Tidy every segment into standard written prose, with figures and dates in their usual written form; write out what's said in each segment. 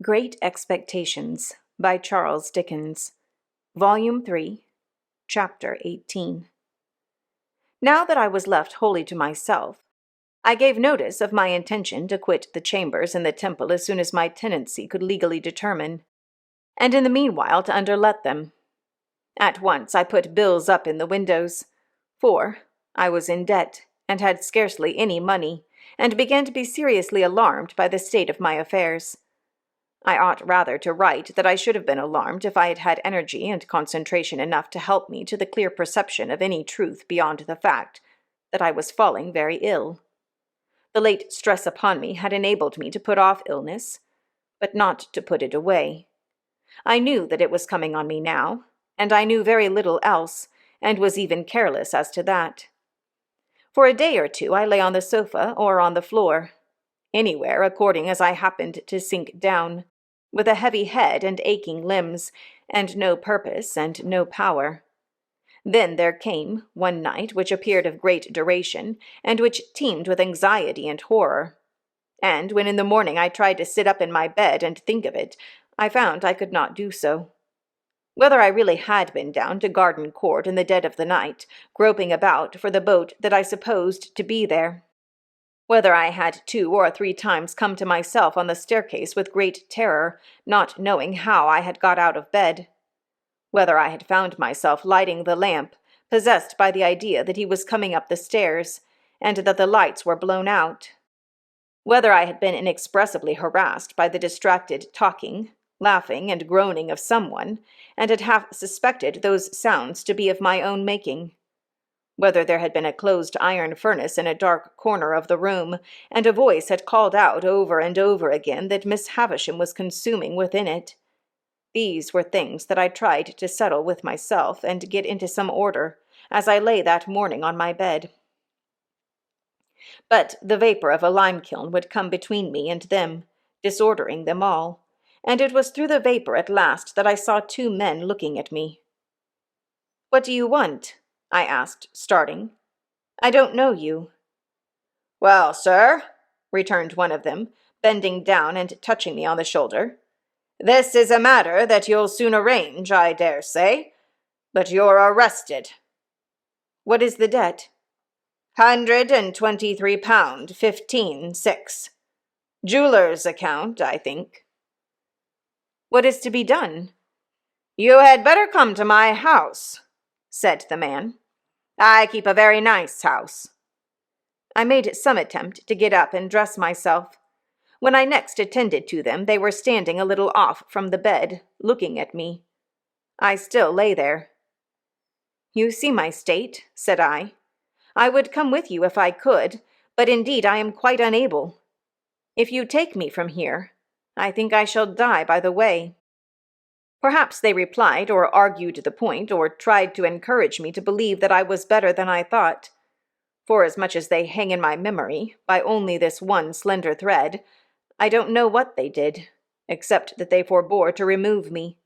Great Expectations by Charles Dickens, Volume 3, Chapter 18. Now that I was left wholly to myself, I gave notice of my intention to quit the chambers in the Temple as soon as my tenancy could legally determine, and in the meanwhile to underlet them. At once I put bills up in the windows, for I was in debt and had scarcely any money, and began to be seriously alarmed by the state of my affairs. I ought rather to write that I should have been alarmed if I had had energy and concentration enough to help me to the clear perception of any truth beyond the fact that I was falling very ill. The late stress upon me had enabled me to put off illness, but not to put it away. I knew that it was coming on me now, and I knew very little else, and was even careless as to that. For a day or two I lay on the sofa or on the floor, anywhere according as I happened to sink down, with a heavy head and aching limbs, and no purpose and no power. Then there came one night which appeared of great duration, and which teemed with anxiety and horror. And when in the morning I tried to sit up in my bed and think of it, I found I could not do so. Whether I really had been down to Garden Court in the dead of the night, groping about for the boat that I supposed to be there, whether I had 2 or 3 times come to myself on the staircase with great terror, not knowing how I had got out of bed, whether I had found myself lighting the lamp, possessed by the idea that he was coming up the stairs, and that the lights were blown out, whether I had been inexpressibly harassed by the distracted talking, laughing, and groaning of someone, and had half suspected those sounds to be of my own making, whether there had been a closed iron furnace in a dark corner of the room, and a voice had called out over and over again that Miss Havisham was consuming within it. These were things that I tried to settle with myself and get into some order, as I lay that morning on my bed. But the vapor of a lime-kiln would come between me and them, disordering them all, and it was through the vapor at last that I saw 2 men looking at me. "What do you want?" I asked, starting. "I don't know you." "Well, sir," returned one of them, bending down and touching me on the shoulder, "this is a matter that you'll soon arrange, I dare say. But you're arrested." "What is the debt?" £123, 15/6. Jeweller's account, I think." "What is to be done?" "You had better come to my house," said the man. "I keep a very nice house." I made some attempt to get up and dress myself. When I next attended to them, they were standing a little off from the bed, looking at me. I still lay there. "You see my state," said I. "I would come with you if I could, but indeed I am quite unable. If you take me from here, I think I shall die by the way." Perhaps they replied or argued the point, or tried to encourage me to believe that I was better than I thought. Forasmuch as they hang in my memory, by only this one slender thread, I don't know what they did, except that they forbore to remove me.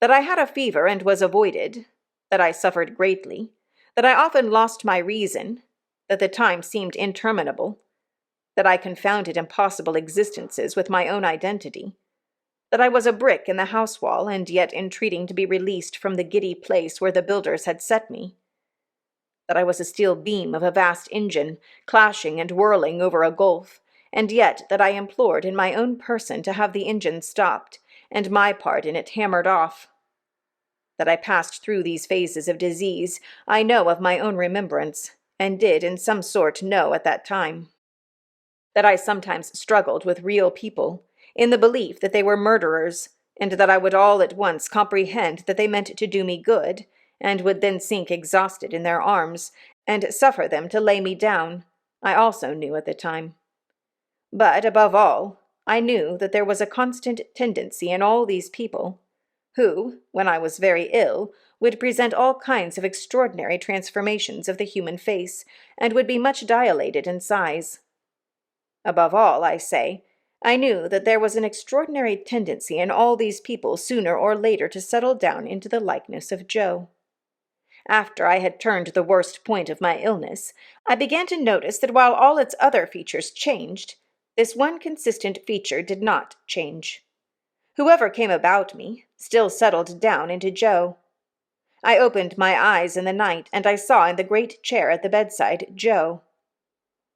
That I had a fever and was avoided, that I suffered greatly, that I often lost my reason, that the time seemed interminable, that I confounded impossible existences with my own identity, that I was a brick in the house wall, and yet entreating to be released from the giddy place where the builders had set me, that I was a steel beam of a vast engine, clashing and whirling over a gulf, and yet that I implored in my own person to have the engine stopped, and my part in it hammered off. That I passed through these phases of disease, I know of my own remembrance, and did in some sort know at that time. That I sometimes struggled with real people, in the belief that they were murderers, and that I would all at once comprehend that they meant to do me good, and would then sink exhausted in their arms, and suffer them to lay me down, I also knew at the time. But, above all, I knew that there was a constant tendency in all these people, who, when I was very ill, would present all kinds of extraordinary transformations of the human face, and would be much dilated in size. Above all, I say, I knew that there was an extraordinary tendency in all these people sooner or later to settle down into the likeness of Joe. After I had turned the worst point of my illness, I began to notice that while all its other features changed, This one consistent feature did not change. Whoever came about me still settled down into Joe. I opened my eyes in the night, and I saw in the great chair at the bedside Joe.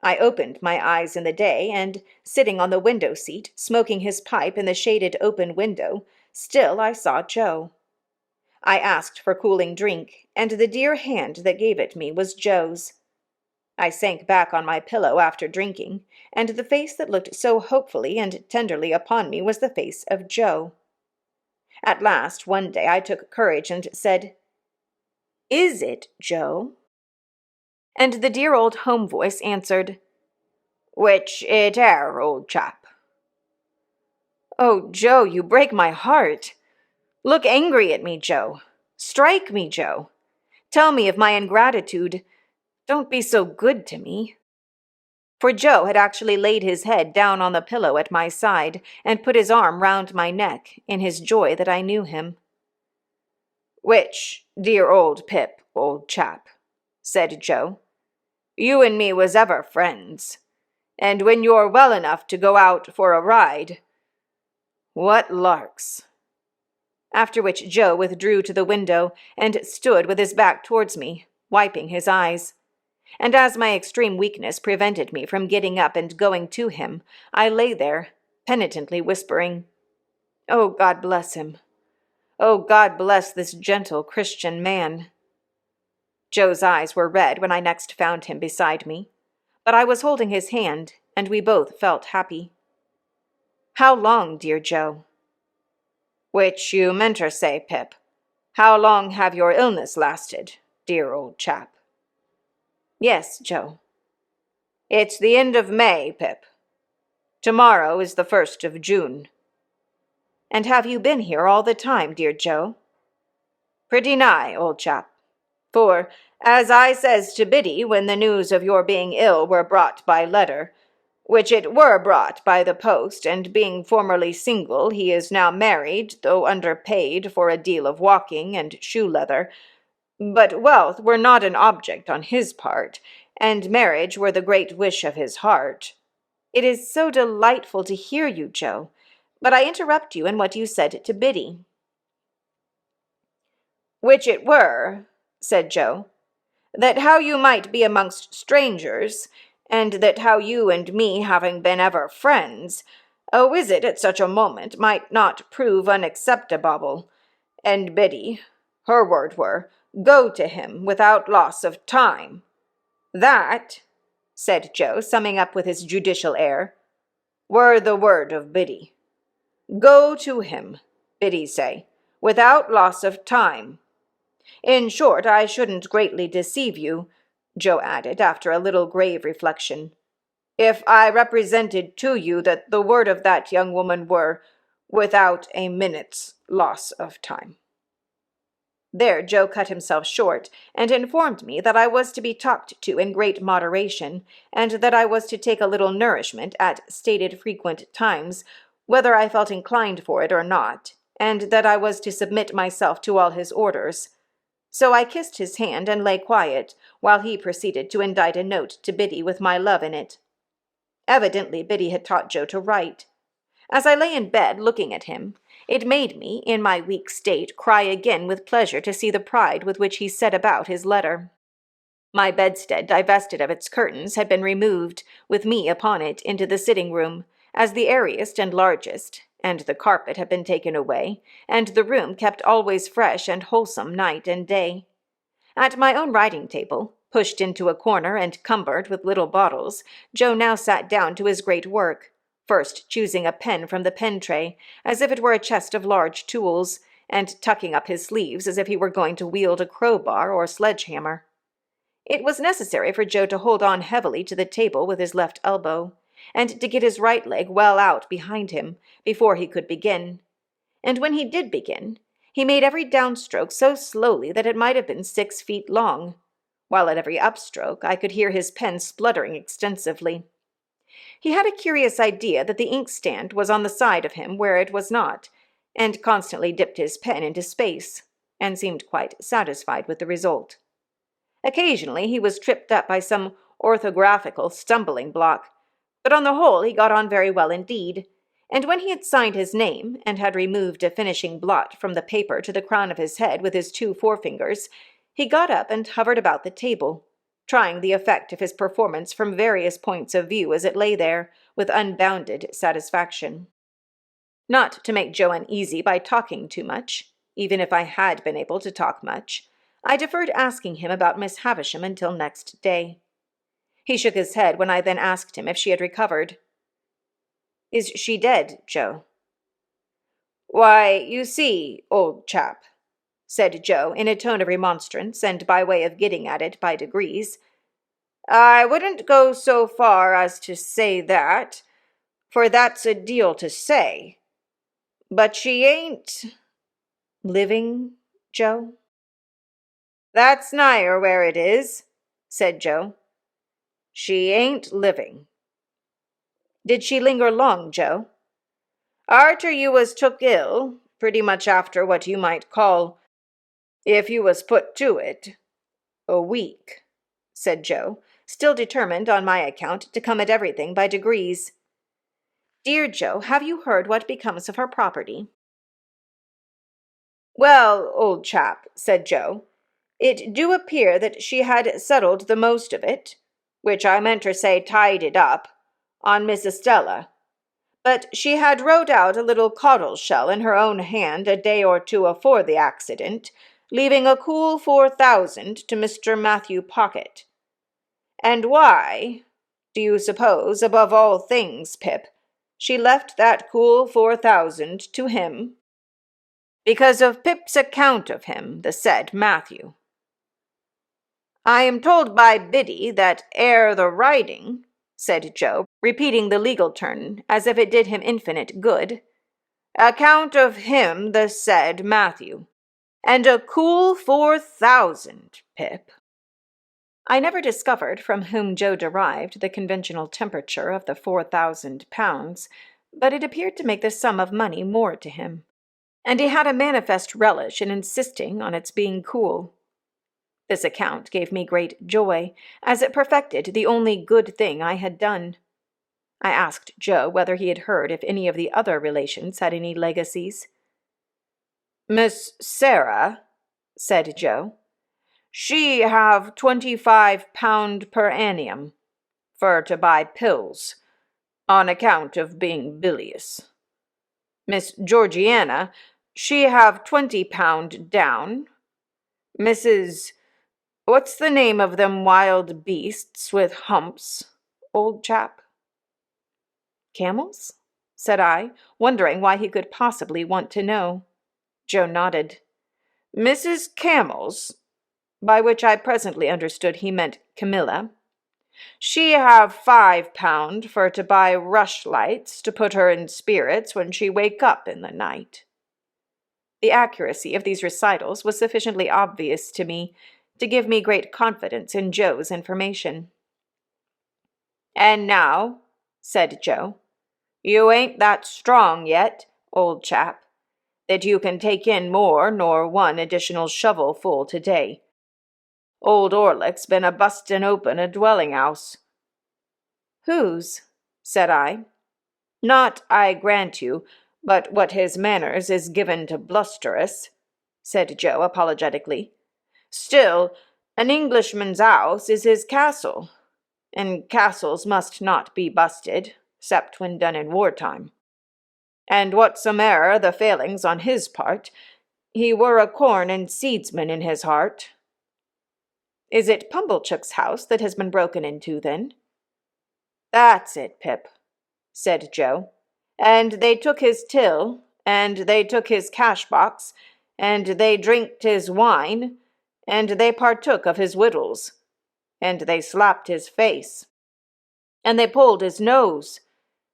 I opened my eyes in the day, and, sitting on the window-seat, smoking his pipe in the shaded open window, still I saw Joe. I asked for cooling drink, and the dear hand that gave it me was Joe's. I sank back on my pillow after drinking, and the face that looked so hopefully and tenderly upon me was the face of Joe. At last, one day, I took courage and said, "Is it, Joe?" And the dear old home voice answered, "Which it air, old chap." "Oh, Joe, you break my heart. Look angry at me, Joe. Strike me, Joe. Tell me of my ingratitude. Don't be so good to me." For Joe had actually laid his head down on the pillow at my side and put his arm round my neck in his joy that I knew him. "Which, dear old Pip, old chap," said Joe, "you and me was ever friends, and when you're well enough to go out for a ride, what larks!" After which Joe withdrew to the window and stood with his back towards me, wiping his eyes. And as my extreme weakness prevented me from getting up and going to him, I lay there, penitently whispering, "Oh, God bless him! Oh, God bless this gentle Christian man!" Joe's eyes were red when I next found him beside me, but I was holding his hand, and we both felt happy. "How long, dear Joe?" "Which you meant say, Pip. How long have your illness lasted, dear old chap?" "Yes, Joe." "It's the end of May, Pip. Tomorrow is the 1st of June." "And have you been here all the time, dear Joe?" "Pretty nigh, old chap. For, as I says to Biddy when the news of your being ill were brought by letter, which it were brought by the post, and being formerly single, he is now married, though underpaid for a deal of walking and shoe-leather, but wealth were not an object on his part, and marriage were the great wish of his heart. It is so delightful to hear you, Joe, but I interrupt you in what you said to Biddy." "Which it were," said Joe, "that how you might be amongst strangers, and that how you and me having been ever friends, a visit at such a moment might not prove unacceptable, and Biddy, her word were, go to him without loss of time. That," said Joe, summing up with his judicial air, "were the word of Biddy. Go to him, Biddy say, without loss of time. In short, I shouldn't greatly deceive you," Joe added, after a little grave reflection, "if I represented to you that the word of that young woman were, without a minute's loss of time." There Joe cut himself short, and informed me that I was to be talked to in great moderation, and that I was to take a little nourishment at stated frequent times, whether I felt inclined for it or not, and that I was to submit myself to all his orders. So I kissed his hand and lay quiet, while he proceeded to indite a note to Biddy with my love in it. Evidently Biddy had taught Joe to write. As I lay in bed looking at him, it made me, in my weak state, cry again with pleasure to see the pride with which he set about his letter. My bedstead, divested of its curtains, had been removed, with me upon it, into the sitting-room, as the airiest and largest, and the carpet had been taken away, and the room kept always fresh and wholesome night and day. At my own writing-table, pushed into a corner and cumbered with little bottles, Joe now sat down to his great work, first choosing a pen from the pen-tray, as if it were a chest of large tools, and tucking up his sleeves as if he were going to wield a crowbar or sledge-hammer. It was necessary for Joe to hold on heavily to the table with his left elbow, and to get his right leg well out behind him, before he could begin. And when he did begin, he made every downstroke so slowly that it might have been 6 feet long, while at every upstroke I could hear his pen spluttering extensively. He had a curious idea that the inkstand was on the side of him where it was not, and constantly dipped his pen into space, and seemed quite satisfied with the result. Occasionally he was tripped up by some orthographical stumbling block, but on the whole he got on very well indeed, and when he had signed his name, and had removed a finishing blot from the paper to the crown of his head with his 2 forefingers, he got up and hovered about the table, trying the effect of his performance from various points of view as it lay there, with unbounded satisfaction. Not to make Joe uneasy by talking too much, even if I had been able to talk much, I deferred asking him about Miss Havisham until next day. He shook his head when I then asked him if she had recovered. "Is she dead, Joe?" "Why, you see, old chap," said Joe in a tone of remonstrance, and by way of getting at it by degrees, "I wouldn't go so far as to say that, for that's a deal to say. But she ain't—" "Living, Joe?" "That's nigher where it is," said Joe. "She ain't living." "Did she linger long, Joe?" "Arter you was took ill, pretty much after what you might call, if you was put to it, a week," said Joe, still determined on my account to come at everything by degrees. "Dear Joe, have you heard what becomes of her property?" "Well, old chap," said Joe, "it do appear that she had settled the most of it, which I meant to say tied it up, on Miss Estella. But she had wrote out a little coddle shell in her own hand a day or 2 afore the accident, leaving a cool 4,000 to Mr. Matthew Pocket. And why, do you suppose, above all things, Pip, she left that cool 4,000 to him? Because of Pip's account of him, the said Matthew. I am told by Biddy that ere the writing," said Joe, repeating the legal turn as if it did him infinite good, "account of him, the said Matthew. And a cool 4,000, Pip." I never discovered from whom Joe derived the conventional temperature of the 4,000 pounds, but it appeared to make the sum of money more to him, and he had a manifest relish in insisting on its being cool. This account gave me great joy, as it perfected the only good thing I had done. I asked Joe whether he had heard if any of the other relations had any legacies. "Miss Sarah," said Joe, "she have 25 pound per annum, for to buy pills, on account of being bilious. Miss Georgiana, she have 20 pound down. What's the name of them wild beasts with humps, old chap?" "Camels?" said I, wondering why he could possibly want to know. Joe nodded. "Mrs. Camels," by which I presently understood he meant Camilla, "she have 5 pound for to buy rushlights to put her in spirits when she wake up in the night." The accuracy of these recitals was sufficiently obvious to me to give me great confidence in Joe's information. "And now," said Joe, "you ain't that strong yet, old chap, that you can take in more nor one additional shovelful today. Old Orlick's been a-bustin' open a dwelling-house." "Whose?" said I. "Not, I grant you, but what his manners is given to blusterous," said Joe apologetically. "Still, an Englishman's house is his castle, and castles must not be busted, 'cept when done in wartime. And whatsome'er the failings on his part, he were a corn and seedsman in his heart." "Is it Pumblechook's house that has been broken into, then?" "That's it, Pip," said Joe. "And they took his till, and they took his cash-box, and they drinked his wine, and they partook of his wittles, and they slapped his face, and they pulled his nose,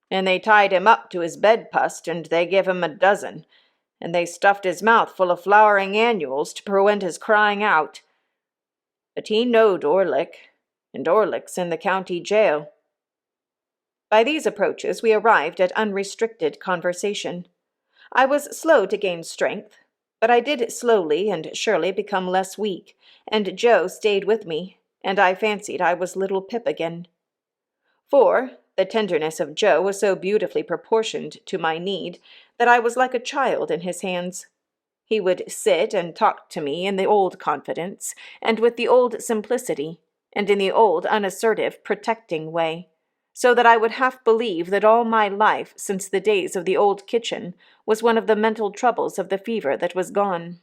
and they tied him up to his bedpost, and they give him a dozen, and they stuffed his mouth full of flowering annuals to prevent his crying out. But he knowed Orlick, and Orlick's in the county jail." By these approaches we arrived at unrestricted conversation. I was slow to gain strength, but I did slowly and surely become less weak, and Joe stayed with me, and I fancied I was little Pip again. For, the tenderness of Joe was so beautifully proportioned to my need that I was like a child in his hands. He would sit and talk to me in the old confidence, and with the old simplicity, and in the old unassertive, protecting way, so that I would half believe that all my life since the days of the old kitchen was one of the mental troubles of the fever that was gone.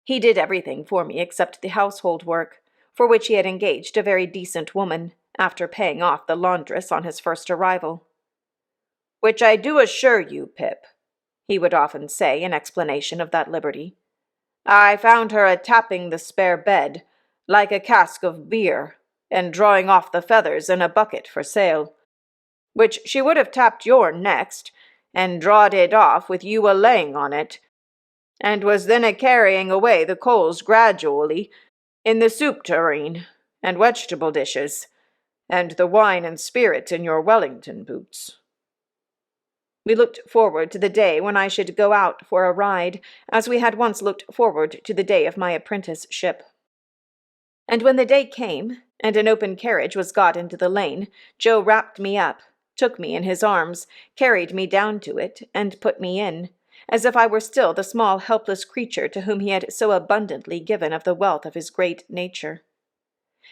He did everything for me except the household work, for which he had engaged a very decent woman, after paying off the laundress on his first arrival. "Which I do assure you, Pip," he would often say in explanation of that liberty, "I found her a-tapping the spare bed, like a cask of beer, and drawing off the feathers in a bucket for sale, which she would have tapped your next, and drawed it off with you a-laying on it, and was then a-carrying away the coals gradually, in the soup tureen, and vegetable dishes, and the wine and spirits in your Wellington boots." We looked forward to the day when I should go out for a ride, as we had once looked forward to the day of my apprenticeship. And when the day came, and an open carriage was got into the lane, Joe wrapped me up, took me in his arms, carried me down to it, and put me in, as if I were still the small helpless creature to whom he had so abundantly given of the wealth of his great nature.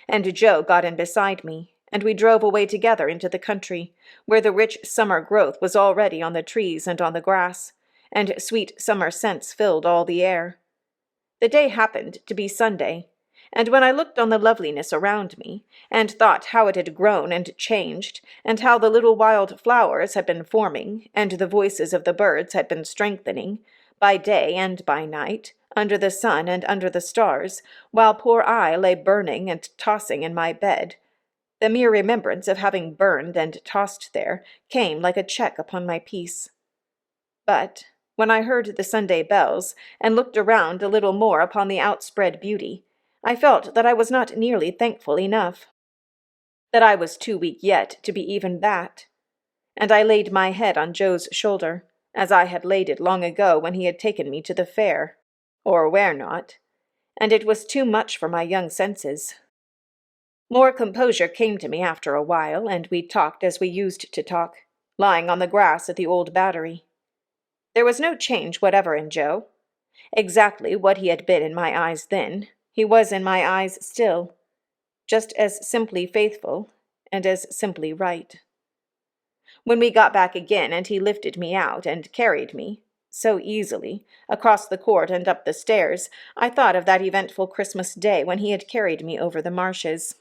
And Joe got in beside me, and we drove away together into the country, where the rich summer growth was already on the trees and on the grass, and sweet summer scents filled all the air. The day happened to be Sunday, and when I looked on the loveliness around me, and thought how it had grown and changed, and how the little wild flowers had been forming, and the voices of the birds had been strengthening, by day and by night, under the sun and under the stars, while poor I lay burning and tossing in my bed, the mere remembrance of having burned and tossed there came like a check upon my peace. But when I heard the Sunday bells, and looked around a little more upon the outspread beauty, I felt that I was not nearly thankful enough, that I was too weak yet to be even that, and I laid my head on Joe's shoulder, as I had laid it long ago when he had taken me to the fair, or where not, and it was too much for my young senses. More composure came to me after a while, and we talked as we used to talk, lying on the grass at the old Battery. There was no change whatever in Joe. Exactly what he had been in my eyes then, he was in my eyes still, just as simply faithful and as simply right. When we got back again and he lifted me out and carried me, so easily, across the court and up the stairs, I thought of that eventful Christmas day when he had carried me over the marshes.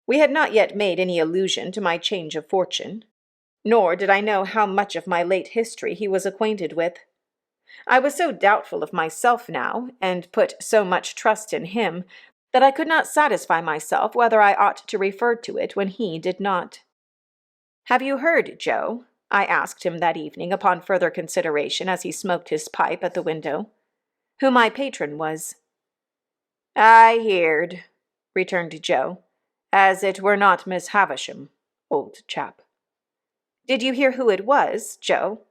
We had not yet made any allusion to my change of fortune, nor did I know how much of my late history he was acquainted with. I was so doubtful of myself now, and put so much trust in him, that I could not satisfy myself whether I ought to refer to it when he did not. "Have you heard, Joe?" I asked him that evening upon further consideration as he smoked his pipe at the window, "who my patron was?" "I heard," returned Joe, "as it were not Miss Havisham, old chap." "Did you hear who it was, Joe?"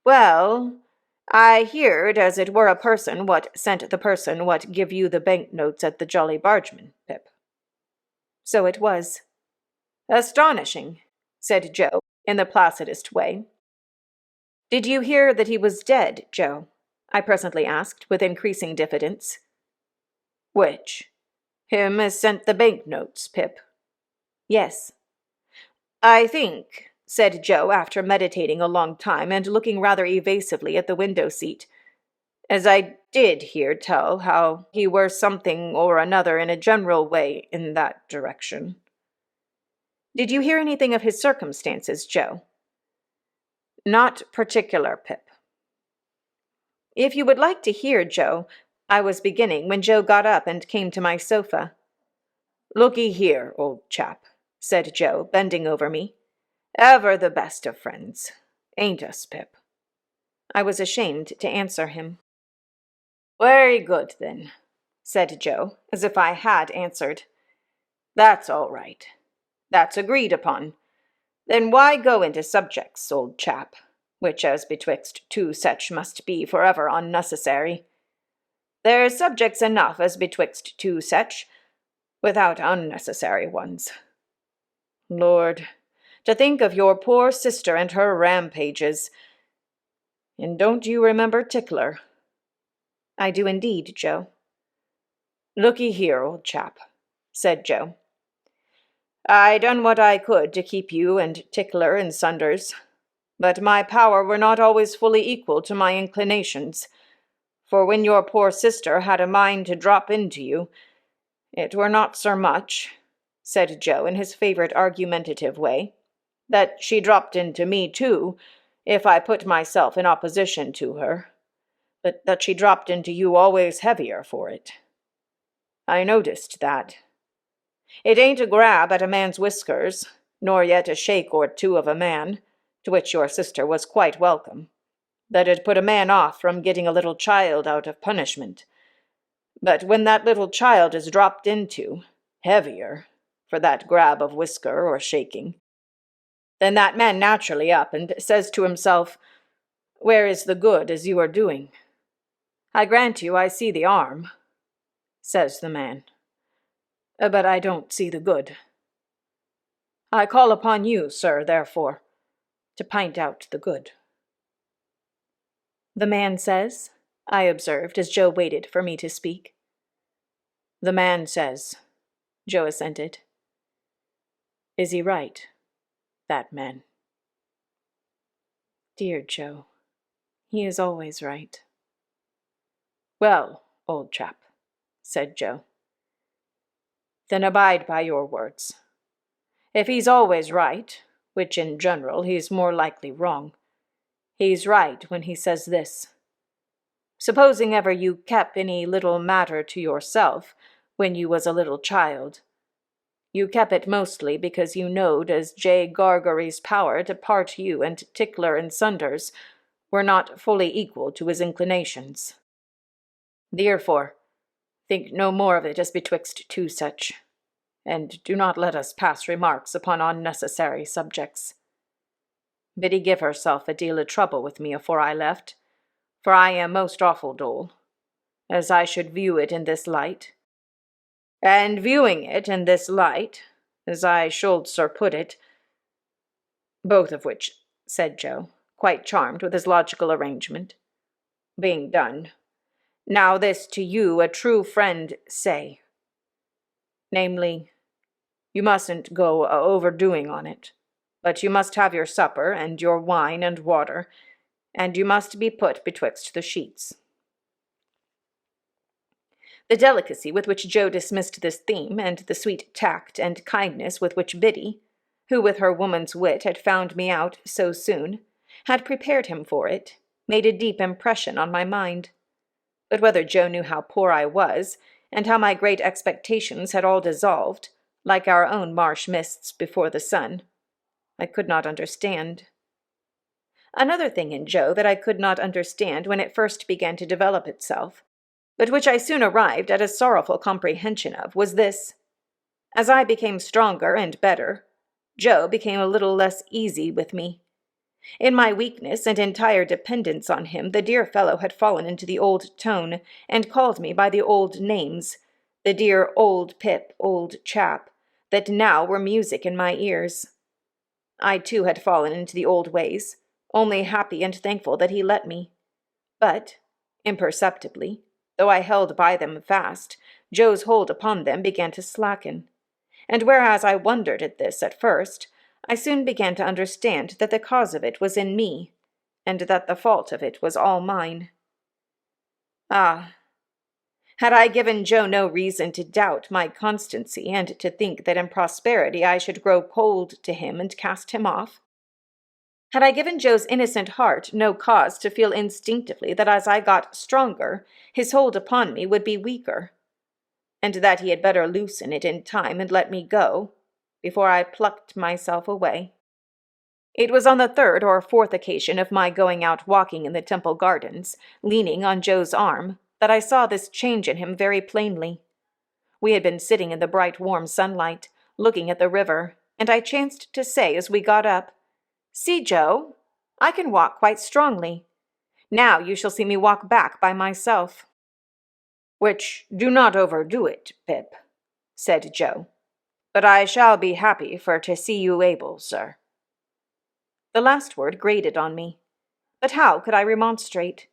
"Well, I heard as it were a person what sent the person what give you the bank-notes at the Jolly Bargeman, Pip." "So it was." "Astonishing," said Joe, in the placidest way. "Did you hear that he was dead, Joe?" I presently asked, with increasing diffidence. "Which? Him as sent the bank-notes, Pip?" "Yes." "I think," said Joe, after meditating a long time and looking rather evasively at the window-seat, "as I did hear tell how he were something or another in a general way in that direction." "Did you hear anything of his circumstances, Joe?" "Not particular, Pip." "If you would like to hear, Joe," I was beginning, when Joe got up and came to my sofa. "Look'ee here, old chap," said Joe, bending over me. "Ever the best of friends, ain't us, Pip?" I was ashamed to answer him. "Very good, then," said Joe, as if I had answered. "That's all right. That's agreed upon. Then why go into subjects, old chap, which as betwixt two such must be forever unnecessary? There's subjects enough as betwixt two such, without unnecessary ones. Lord, to think of your poor sister and her rampages. And don't you remember Tickler?" "I do indeed, Joe." "Looky here, old chap," said Joe. "I done what I could to keep you and Tickler in sunders, but my power were not always fully equal to my inclinations, for when your poor sister had a mind to drop into you, it were not so much," said Joe in his favorite argumentative way, "that she dropped into me too, if I put myself in opposition to her, but that she dropped into you always heavier for it. I noticed that. It ain't a grab at a man's whiskers, nor yet a shake or two of a man, to which your sister was quite welcome, that'd put a man off from getting a little child out of punishment. But when that little child is dropped into, heavier, for that grab of whisker or shaking, then that man naturally up and says to himself, 'Where is the good as you are doing?' 'I grant you I see the arm,' says the man, 'but I don't see the good. I call upon you, sir, therefore, to pint out the good.'" "The man says?" I observed as Joe waited for me to speak. "The man says," Joe assented. "Is he right, that man?" "Dear Joe, he is always right." "Well, old chap," said Joe, "then abide by your words. If he's always right, which in general he's more likely wrong, he's right when he says this. Supposing ever you kep any little matter to yourself when you was a little child, you kep it mostly because you knowed as J. Gargery's power to part you and Tickler in sunders were not fully equal to his inclinations. Therefore, think no more of it as betwixt two such, and do not let us pass remarks upon unnecessary subjects. Biddy give herself a deal of trouble with me afore I left, for I am most awful dull, as I should view it in this light. And viewing it in this light, as I should sir put it, both of which, said Joe, quite charmed with his logical arrangement, being done, now this to you a true friend say, namely, you mustn't go overdoing on it, but you must have your supper and your wine and water, and you must be put betwixt the sheets." The delicacy with which Joe dismissed this theme, and the sweet tact and kindness with which Biddy, who with her woman's wit had found me out so soon, had prepared him for it, made a deep impression on my mind. But whether Joe knew how poor I was, and how my great expectations had all dissolved, like our own marsh mists before the sun, I could not understand. Another thing in Joe that I could not understand when it first began to develop itself, but which I soon arrived at a sorrowful comprehension of, was this. As I became stronger and better, Joe became a little less easy with me. In my weakness and entire dependence on him, the dear fellow had fallen into the old tone, and called me by the old names, the dear old Pip, old chap, that now were music in my ears. I too had fallen into the old ways, only happy and thankful that he let me. But, imperceptibly, though I held by them fast, Joe's hold upon them began to slacken. And whereas I wondered at this at first, I soon began to understand that the cause of it was in me, and that the fault of it was all mine. Ah, had I given Joe no reason to doubt my constancy, and to think that in prosperity I should grow cold to him and cast him off? Had I given Joe's innocent heart no cause to feel instinctively that as I got stronger, his hold upon me would be weaker, and that he had better loosen it in time and let me go, before I plucked myself away? It was on the third or fourth occasion of my going out walking in the Temple Gardens, leaning on Joe's arm, that I saw this change in him very plainly. We had been sitting in the bright warm sunlight, looking at the river, and I chanced to say as we got up, "See, Joe, I can walk quite strongly. Now you shall see me walk back by myself." "Which do not overdo it, Pip," said Joe. But I shall be happy for to see you able, sir. The last word grated on me, but how could I remonstrate?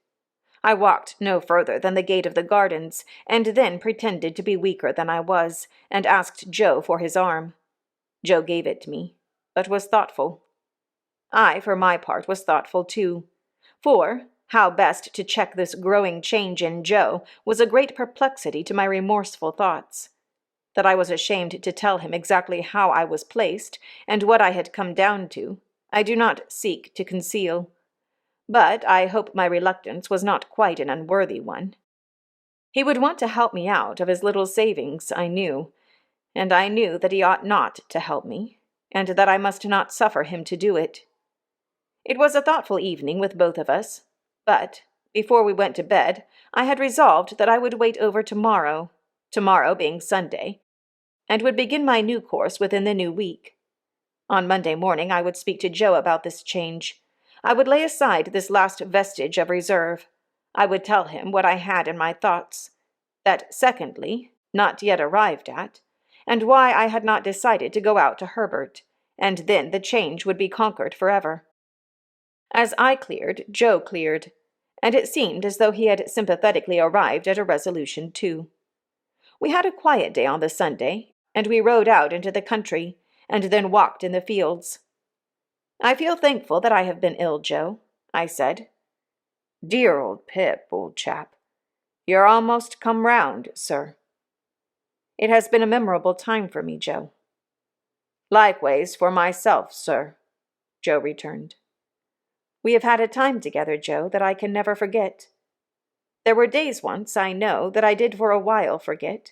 I walked no further than the gate of the gardens, and then pretended to be weaker than I was, and asked Joe for his arm. Joe gave it me, but was thoughtful. I, for my part, was thoughtful too, for how best to check this growing change in Joe was a great perplexity to my remorseful thoughts. That I was ashamed to tell him exactly how I was placed, and what I had come down to, I do not seek to conceal. But I hope my reluctance was not quite an unworthy one. He would want to help me out of his little savings, I knew, and I knew that he ought not to help me, and that I must not suffer him to do it. It was a thoughtful evening with both of us, but before we went to bed, I had resolved that I would wait over tomorrow being Sunday, and would begin my new course within the new week. On Monday morning I would speak to Joe about this change. I would lay aside this last vestige of reserve. I would tell him what I had in my thoughts, that secondly, not yet arrived at, and why I had not decided to go out to Herbert, and then the change would be conquered forever. As I cleared, Joe cleared, and it seemed as though he had sympathetically arrived at a resolution too. We had a quiet day on the Sunday, and we rode out into the country, and then walked in the fields. "I feel thankful that I have been ill, Joe," I said. "Dear old Pip, old chap. You're almost come round, sir." "It has been a memorable time for me, Joe." "Likewise for myself, sir," Joe returned. "We have had a time together, Joe, that I can never forget. There were days once, I know, that I did for a while forget,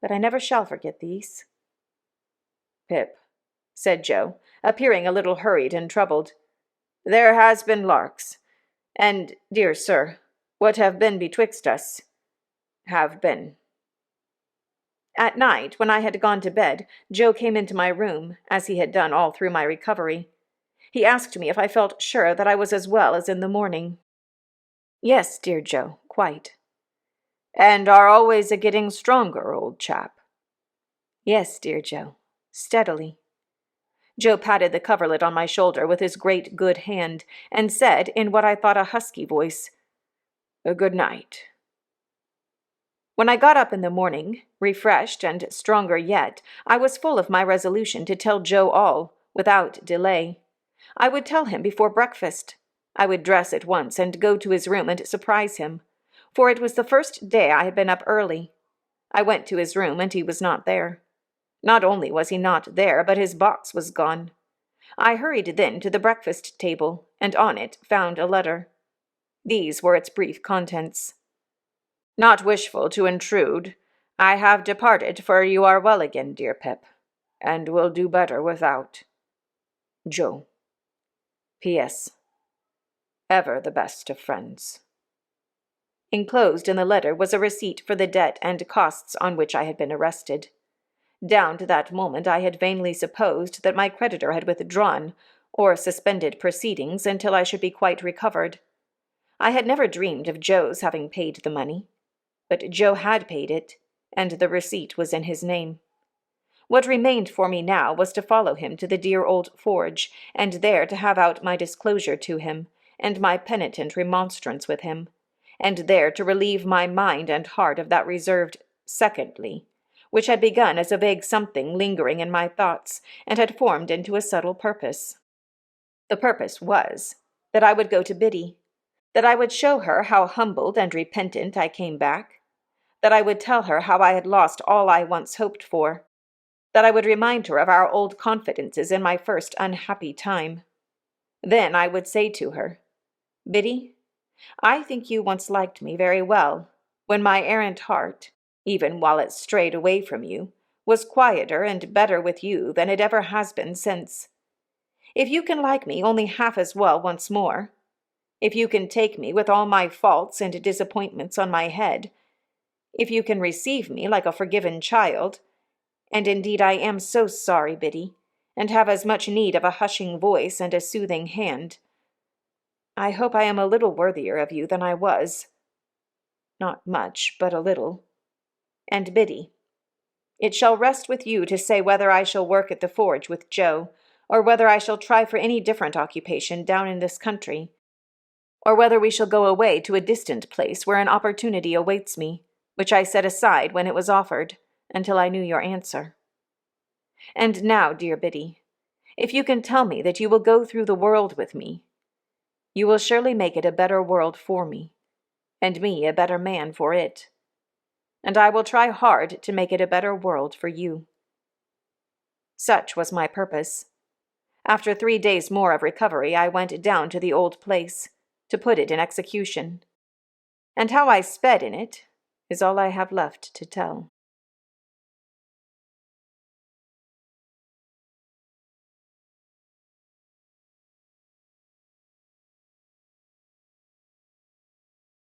but I never shall forget these." "Pip," said Joe, appearing a little hurried and troubled, "there has been larks, and, dear sir, what have been betwixt us, have been." At night, when I had gone to bed, Joe came into my room, as he had done all through my recovery. He asked me if I felt sure that I was as well as in the morning. "Yes, dear Joe, quite." "And are always a-getting stronger, old chap?" "Yes, dear Joe, steadily." Joe patted the coverlet on my shoulder with his great good hand, and said, in what I thought a husky voice, "Good night." When I got up in the morning, refreshed and stronger yet, I was full of my resolution to tell Joe all, without delay. I would tell him before breakfast. I would dress at once and go to his room and surprise him, for it was the first day I had been up early. I went to his room, and he was not there. Not only was he not there, but his box was gone. I hurried then to the breakfast table, and on it found a letter. These were its brief contents. "Not wishful to intrude, I have departed, for you are well again, dear Pip, and will do better without. Joe. P.S. Ever the best of friends." Enclosed in the letter was a receipt for the debt and costs on which I had been arrested. Down to that moment I had vainly supposed that my creditor had withdrawn or suspended proceedings until I should be quite recovered. I had never dreamed of Joe's having paid the money, but Joe had paid it, and the receipt was in his name. What remained for me now was to follow him to the dear old forge, and there to have out my disclosure to him, and my penitent remonstrance with him, and there to relieve my mind and heart of that reserved secondly, which had begun as a vague something lingering in my thoughts, and had formed into a subtle purpose. The purpose was that I would go to Biddy, that I would show her how humbled and repentant I came back, that I would tell her how I had lost all I once hoped for, that I would remind her of our old confidences in my first unhappy time. Then I would say to her, "Biddy, I think you once liked me very well, when my errant heart, even while it strayed away from you, was quieter and better with you than it ever has been since. If you can like me only half as well once more, if you can take me with all my faults and disappointments on my head, if you can receive me like a forgiven child, and indeed I am so sorry, Biddy, and have as much need of a hushing voice and a soothing hand, I hope I am a little worthier of you than I was. Not much, but a little. And Biddy, It shall rest with you to say whether I shall work at the forge with Joe, or whether I shall try for any different occupation down in this country, or whether we shall go away to a distant place where an opportunity awaits me, which I set aside when it was offered, until I knew your answer. And now, dear Biddy, if you can tell me that you will go through the world with me, you will surely make it a better world for me, and me a better man for it. And I will try hard to make it a better world for you. Such was my purpose. After 3 days more of recovery, I went down to the old place, to put it in execution. And how I sped in it is all I have left to tell.